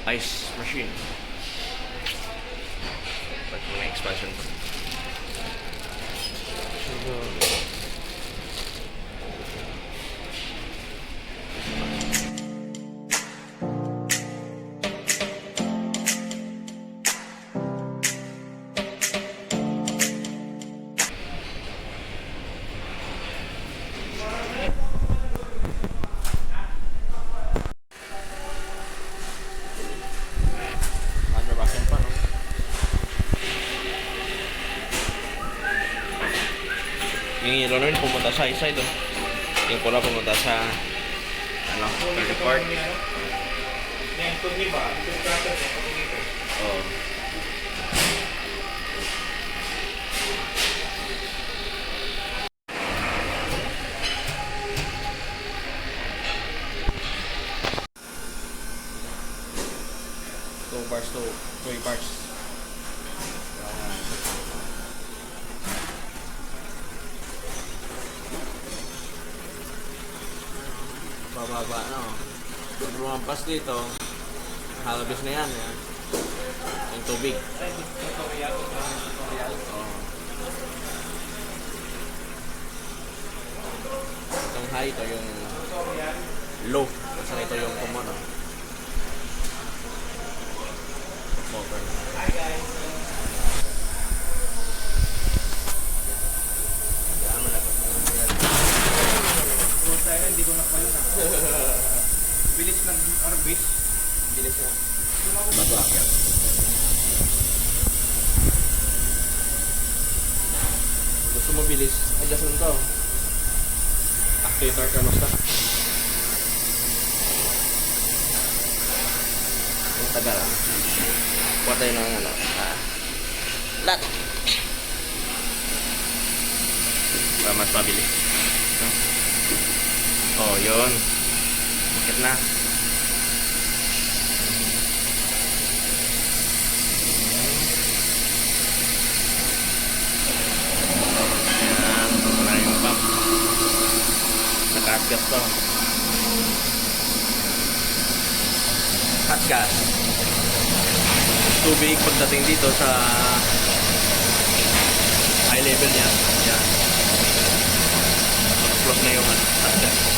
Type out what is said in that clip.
ice machine. Ba't may expansion pa? Yung yellow na yun pumunta sa side oh. Yung pula pumunta sa ano, third part. Oh. Two bars to 3 bars. Bababa na oh. Pag lumampas dito, halabis na yan. Yung tubig. Oh. Itong high, ito yung low. Kasi ito yung common oh. Motor na. Hi guys! Hindi ko nakalo na. Bilis ng arbis. Bilis na. Bago-akyat. Gusto mo bilis, adjust lang to. Activator thermostat. Ang tagal ah. Kuha tayo ng ano. Lat! Para mas mabilis. Oh, yun. Bakit na? Ayan, wala yung pump. Naka-hot gas to. Hot gas. Tubig pagdating dito sa high level niya. Ayan. Close na yung hot gas.